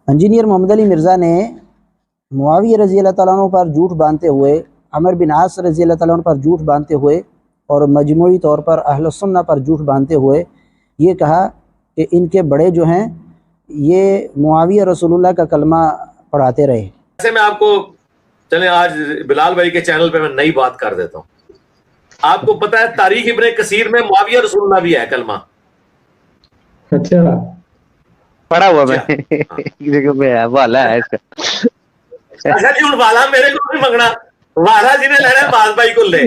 Engineer محمد علی مرزا نے معاویہ رضی اللہ تعالیٰ عنہ پر جھوٹ باندھتے ہوئے، عمر بن عاص رضی اللہ تعالیٰ عنہ پر جھوٹ باندھتے ہوئے اور مجموعی طور پر اہل السنہ پر جھوٹ باندھتے ہوئے یہ کہا کہ ان کے بڑے جو ہیں یہ معاویہ رسول اللہ کا کلمہ پڑھاتے رہے۔ ایسے میں آپ کو چلیں آج بلال بھائی کے چینل پہ میں نئی بات کر دیتا ہوں۔ آپ کو پتہ ہے تاریخ ابن کثیر میں معاویہ رسول اللہ بھی ہے کلمہ؟ اچھا پڑھا ہوا میں والا ہے اس کا۔ اچھا جی ہوں والا میرے کو نہیں منگنا، والا جنہیں لینا ہے باز بھائی کو لے۔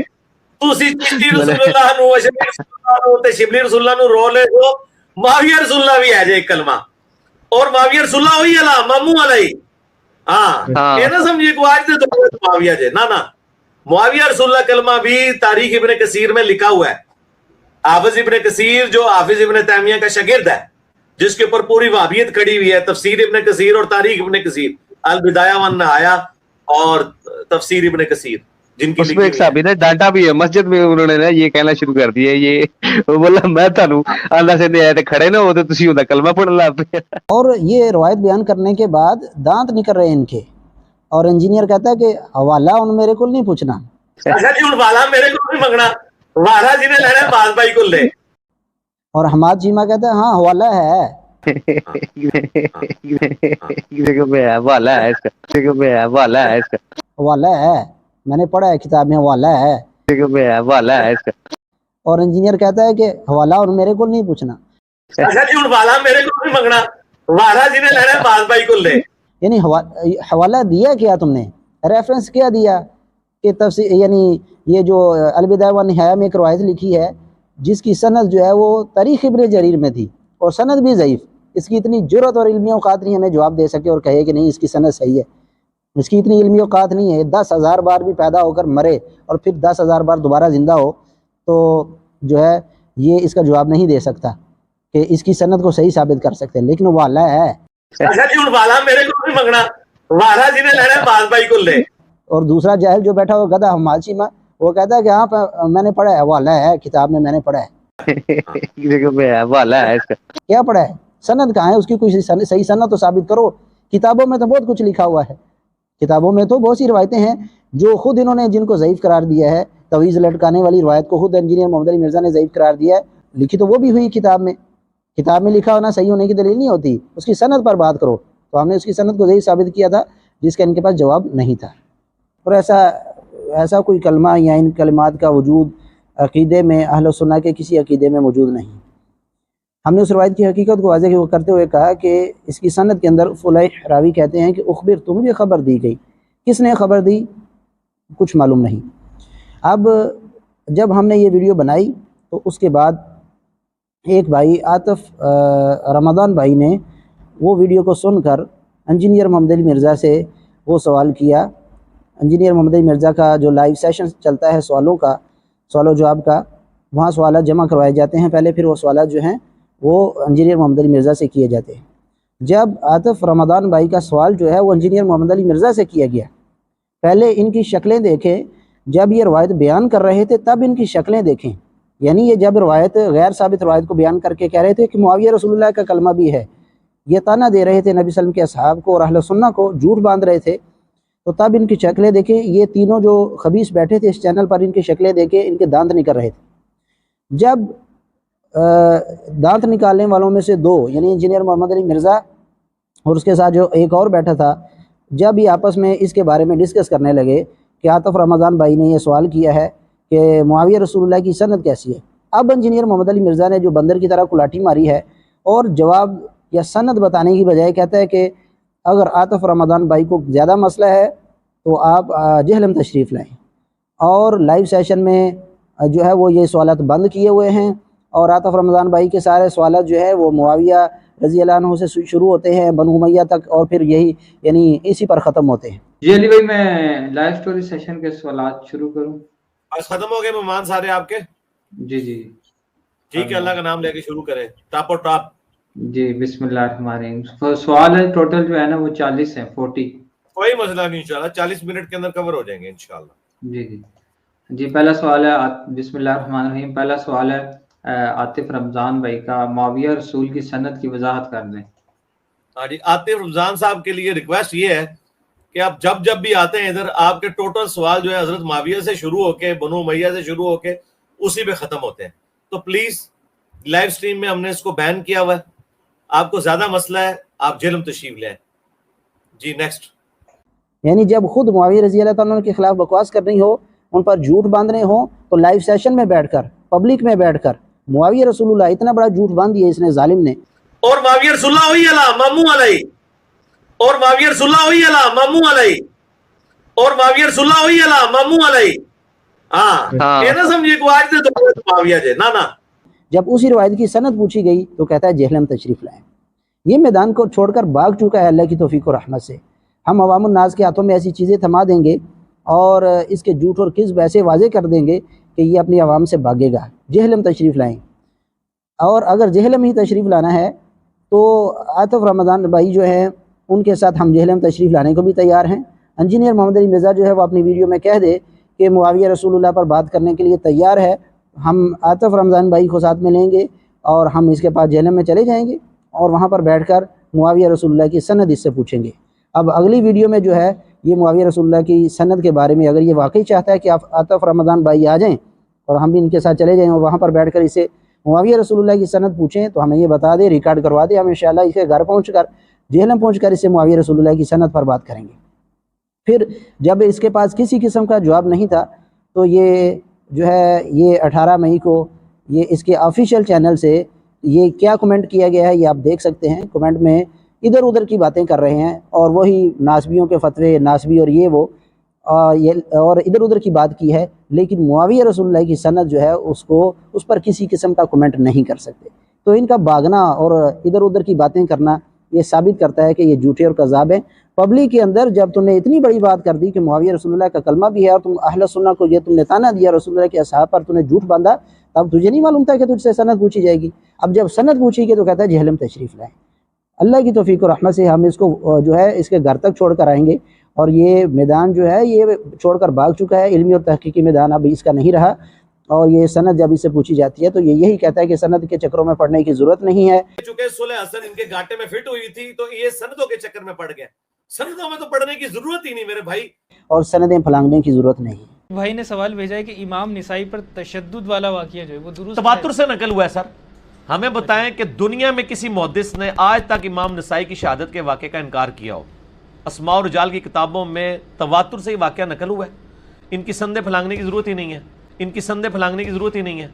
تسی چشتی رسول اللہ نو اشبلی رسول اللہ نو تے شبلی رسول اللہ نو رو لے جو معاویہ رسول اللہ بھی ہے جے ایک کلمہ، اور معاویہ رسول اللہ ہوئی اللہ مامو علیہ۔ ہاں یہ نہ سمجھے کو آج دے تو معاویہ جے، نا نا، معاویہ رسول اللہ کلمہ بھی تاریخ ابن کثیر میں لکھا ہوا ہے۔ حافظ ابن کثیر جو حافظ ابن تیمیہ کا شاگرد ہے، جس کے اوپر پوری وہابیت کھڑی ہوئی ہے، تفسیر ابن کثیر اور تاریخ ابن کثیر، البدایہ والنہایہ اور تفسیر ابن کثیر، جن کی اس میں ایک صحابی نے ڈانٹا بھی ہے مسجد میں، انہوں نے یہ کہنا شروع کر دیا، یہ بولا میں تانوں اللہ سے دے تے کھڑے نہ ہو تے تسی اوندا کلمہ پڑھ لا پے۔ اور یہ روایت بیان کرنے کے بعد دانت نکل رہے ان کے، اور انجینئر کہتا ہے کہ حوالہ ان میرے کو نہیں پوچھنا۔ اچھا جی ہوں والا میرے کو نہیں منگنا، والا جنہیں لینا ہے باز بھائی کو لے۔ اور حماد چیمہ کہتا ہے ہاں حوالہ ہے۔ والا ہے اس کا، والا ہے اس کا، حوالہ ہے، میں نے پڑھا ہے کتاب میں حوالہ ہے۔ والا ہے اس کا۔ اور انجینئر کہتا ہے کہ حوالہ اور میرے کو نہیں پوچھنا۔ اچھا جی ہوں والا میرے کو نہیں منگنا، والا جنہیں لینا ہے باز بھائی کو لے۔ یعنی حوالہ دیا کیا تم نے، ریفرنس کیا دیا کہ تفسیر، یعنی یہ جو البدایہ والنہایہ میں ایک روایت لکھی ہے جس کی سند جو ہے وہ تاریخ ابن جریر میں تھی اور سند بھی ضعیف، اس کی اتنی جرت اور علمی اوقات نہیں ہمیں جواب دے سکے اور کہے کہ نہیں اس کی سند صحیح ہے، اس کی اتنی علمی اوقات نہیں ہے۔ 10,000 بار بھی پیدا ہو کر مرے اور پھر 10,000 بار دوبارہ زندہ ہو تو جو ہے یہ اس کا جواب نہیں دے سکتا کہ اس کی سند کو صحیح ثابت کر سکتے ہیں، لیکن وہ والا ہے۔ اچھا جی ہوں والا میرے کو نہیں منگنا، والا جنہیں لینا ہے باز بھائی کو لے۔ اور دوسرا جاہل جو بیٹھا ہوا گدھا حماد چیمہ، وہ کہتا ہے کہ ہاں میں نے پڑھا ہے، حوالہ ہے کتاب میں نے پڑھا ہے۔ والا ہے اس کا۔ کیا پڑھا ہے؟ سند کہاں ہے اس کی؟ کوئی صحیح سند تو ثابت کرو۔ کتابوں میں تو بہت کچھ لکھا ہوا ہے، کتابوں میں تو بہت سی روایتیں ہیں جو خود انہوں نے جن کو ضعیف قرار دیا ہے، تویز لٹکانے والی روایت کو خود انجینئر محمد علی مرزا نے ضعیف قرار دیا ہے، لکھی تو وہ بھی ہوئی کتاب میں۔ کتاب میں لکھا ہونا صحیح ہونے کی دلیل نہیں ہوتی، اس کی سند پر بات کرو۔ تو ہم نے اس کی سند کو ضعیف ثابت کیا تھا جس کا ان کے پاس جواب نہیں تھا۔ اور ایسا کوئی کلمہ یا ان کلمات کا وجود عقیدے میں اہل سنہ کے کسی عقیدے میں موجود نہیں۔ ہم نے اس روایت کی حقیقت کو واضح کرتے ہوئے کہا کہ اس کی سند کے اندر فلیح راوی کہتے ہیں کہ اخبر تو مجھے خبر دی گئی، کس نے خبر دی کچھ معلوم نہیں۔ اب جب ہم نے یہ ویڈیو بنائی تو اس کے بعد ایک بھائی عاطف رمضان بھائی نے وہ ویڈیو کو سن کر انجینئر محمد علی مرزا سے وہ سوال کیا۔ انجینئر محمد علی مرزا کا جو لائیو سیشن چلتا ہے سوالوں کا، سوال و جواب کا، وہاں سوالات جمع کروائے جاتے ہیں پہلے، پھر وہ سوالات جو ہیں وہ انجینئر محمد علی مرزا سے کیے جاتے ہیں۔ جب عاطف رمضان بھائی کا سوال جو ہے وہ انجینئر محمد علی مرزا سے کیا گیا، پہلے ان کی شکلیں دیکھیں، جب یہ روایت بیان کر رہے تھے تب ان کی شکلیں دیکھیں، یعنی یہ جب روایت غیر ثابت روایت کو بیان کر کے کہہ رہے تھے کہ معاویہ رسول اللہ کا کلمہ بھی ہے، یہ تانا دے رہے تھے نبی صلی اللہ علیہ وسلم کے اصحاب کو اور اہل سنہ کو، جھوٹ باندھ رہے تھے، تو تب ان کی شکلیں دیکھیں۔ یہ تینوں جو خبیث بیٹھے تھے اس چینل پر، ان کی شکلیں دیکھیں، ان کے دانت نکل رہے تھے۔ جب دانت نکالنے والوں میں سے دو، یعنی انجینئر محمد علی مرزا اور اس کے ساتھ جو ایک اور بیٹھا تھا، جب یہ آپس میں اس کے بارے میں ڈسکس کرنے لگے کہ عاطف رمضان بھائی نے یہ سوال کیا ہے کہ معاویہ رسول اللہ کی سند کیسی ہے، اب انجینئر محمد علی مرزا نے جو بندر کی طرح کلاٹھی ماری ہے اور جواب یا سند بتانے کی بجائے کہتا ہے کہ اگر عاطف رمضان بھائی کو زیادہ مسئلہ ہے تو آپ جہلم تشریف لائیں، اور لائیو سیشن میں جو ہے وہ یہ سوالات بند کیے ہوئے ہیں، اور عاطف رمضان بھائی کے سارے سوالات جو ہے وہ معاویہ رضی اللہ عنہ سے شروع ہوتے ہیں بنو امیہ تک، اور پھر یہی یعنی اسی پر ختم ہوتے ہیں۔ جی علی بھائی میں لائیو سٹوری سیشن کے سوالات شروع کروں؟ بس ختم ہو گئے مہمان سارے آپ کے؟ جی جی ٹھیک ہے، اللہ کا نام لے کے شروع کریں، ٹاپ اور ٹاپ۔ جی بسم اللہ الرحمن الرحیم۔ سوال ہے ٹوٹل جو ہے نا وہ 40 ہیں، 40۔ کوئی مسئلہ نہیں، انشاءاللہ 40 منٹ کے اندر کور ہو جائیں گے انشاءاللہ۔ جی جی جی پہلا سوال ہے، بسم اللہ الرحمن الرحیم، پہلا سوال ہے عاطف رمضان بھائی کا، معاویہ رسول کی سند کی وضاحت کر دیں۔ ہاں جی، آطف رمضان صاحب کے لیے ریکویسٹ یہ ہے کہ آپ جب بھی آتے ہیں ادھر، آپ کے ٹوٹل سوال جو ہے حضرت معاویہ سے شروع ہو کے بنو امیہ سے شروع ہو کے اسی پہ ختم ہوتے ہیں. تو پلیز لائیو سٹریم میں ہم نے اس کو بین کیا ہوا ہے. آپ کو زیادہ مسئلہ ہے آپ جہلم تشریف لیں. جی نیکسٹ. یعنی جب خود معاویہ رضی اللہ تعالیٰ عنہ کے خلاف بکواس کرنی ہو، ان پر جھوٹ باندھنے ہوں، تو لائیو سیشن میں بیٹھ کر، پبلک میں بیٹھ کر معاویہ رسول اللہ اتنا بڑا جھوٹ باندھ دیا اس نے ظالم نے. اور معاویہ رسول اللہ ہوئی علا مامو علیہ، اور معاویہ رسول اللہ ہوئی علا مامو علیہ، اور معاویہ رسول اللہ ہوئی علا مامو علیہ. ہاں یہ نہ سمجھے کو آج دے تو معاویہ جے نا. جب اسی روایت کی سند پوچھی گئی تو کہتا ہے جہلم تشریف لائیں. یہ میدان کو چھوڑ کر بھاگ چکا ہے اللہ کی توفیق و رحمت سے. ہم عوام الناس کے ہاتھوں میں ایسی چیزیں تھما دیں گے اور اس کے جھوٹ اور کذب ایسے واضح کر دیں گے کہ یہ اپنی عوام سے بھاگے گا. جہلم تشریف لائیں. اور اگر جہلم ہی تشریف لانا ہے تو آطف رمضان بھائی جو ہیں ان کے ساتھ ہم جہلم تشریف لانے کو بھی تیار ہیں. انجینئر محمد علی مرزا جو ہے وہ اپنی ویڈیو میں کہہ دے کہ معاویہ رسول اللہ پر بات کرنے کے لیے تیار ہے. ہم آطف رمضان بھائی کو ساتھ میں لیں گے اور ہم اس کے پاس جہلم میں چلے جائیں گے اور وہاں پر بیٹھ کر معاویہ رسول اللہ کی سند اس سے پوچھیں گے. اب اگلی ویڈیو میں جو ہے یہ معاویہ رسول اللہ کی سند کے بارے میں اگر یہ واقعی چاہتا ہے کہ آطف رمضان بھائی آ جائیں اور ہم بھی ان کے ساتھ چلے جائیں اور وہاں پر بیٹھ کر اسے معاویہ رسول اللہ کی سند پوچھیں تو ہمیں یہ بتا دے، ریکارڈ کروا دے. ہم انشاءاللہ اسے گھر پہنچ کر جہلم پہنچ کر اس سے معاویہ رسول اللہ کی سند پر بات کریں گے. پھر جب اس کے پاس کسی قسم کا جواب نہیں تھا تو یہ جو ہے یہ 18 مئی کو یہ اس کے آفیشیل چینل سے یہ کیا کمنٹ کیا گیا ہے یہ آپ دیکھ سکتے ہیں. کمنٹ میں ادھر ادھر کی باتیں کر رہے ہیں اور وہی ناسبیوں کے فتوے ناسبی اور یہ وہ اور ادھر ادھر کی بات کی ہے، لیکن معاویہ رسول اللہ کی سند جو ہے اس پر کسی قسم کا کمنٹ نہیں کر سکتے. تو ان کا بھاگنا اور ادھر ادھر کی باتیں کرنا یہ ثابت کرتا ہے کہ یہ جھوٹے اور کذاب ہیں. پبلک کے اندر جب تم نے اتنی بڑی بات کر دی کہ معاویہ رسول اللہ کا کلمہ بھی ہے اور تم اہل سنہ کو یہ تم نے تانا دیا رسول اللہ کے اصحاب پر، تم نے جھوٹ باندھا، تب تجھے نہیں معلوم تھا کہ تجھ سے سند پوچھی جائے گی. اب جب سند پوچھی گئی تو کہتا ہے جہلم تشریف لائیں. اللہ کی توفیق و رحمت سے ہم اس کو جو ہے اس کے گھر تک چھوڑ کر آئیں گے اور یہ میدان جو ہے یہ چھوڑ کر بھاگ چکا ہے. علمی اور تحقیقی میدان اب اس کا نہیں رہا اور یہ سند جب اس سے پوچھی جاتی ہے تو یہ یہی کہتا ہے کہ سند کے چکروں میں پڑنے کی ضرورت نہیں ہے. چونکہ صلح حسن ان کے گھاٹے میں فٹ ہوئی تھی تو یہ سندوں کے چکر میں پڑ گیا. سندوں میں تو پڑھنے کی ضرورت ہی نہیں میرے بھائی، اور سندیں پھلانگنے کی ضرورت نہیں. بھائی نے سوال بھیجا ہے کہ امام نسائی پر تشدد والا واقعہ جو ہے وہ درست تواتر سے نقل ہوا ہے سر. ہمیں بتائیں کہ دنیا میں کسی محدث نے آج تک امام نسائی کی شہادت کے واقعے کا انکار کیا ہو؟ اسماء و رجال کی کتابوں میں تواتر سے ہی واقعہ نقل ہوا ہے. ان کی سندیں پھلانگنے کی ضرورت ہی نہیں ہے، ان کی سندیں پھلانگنے کی ضرورت ہی نہیں ہے.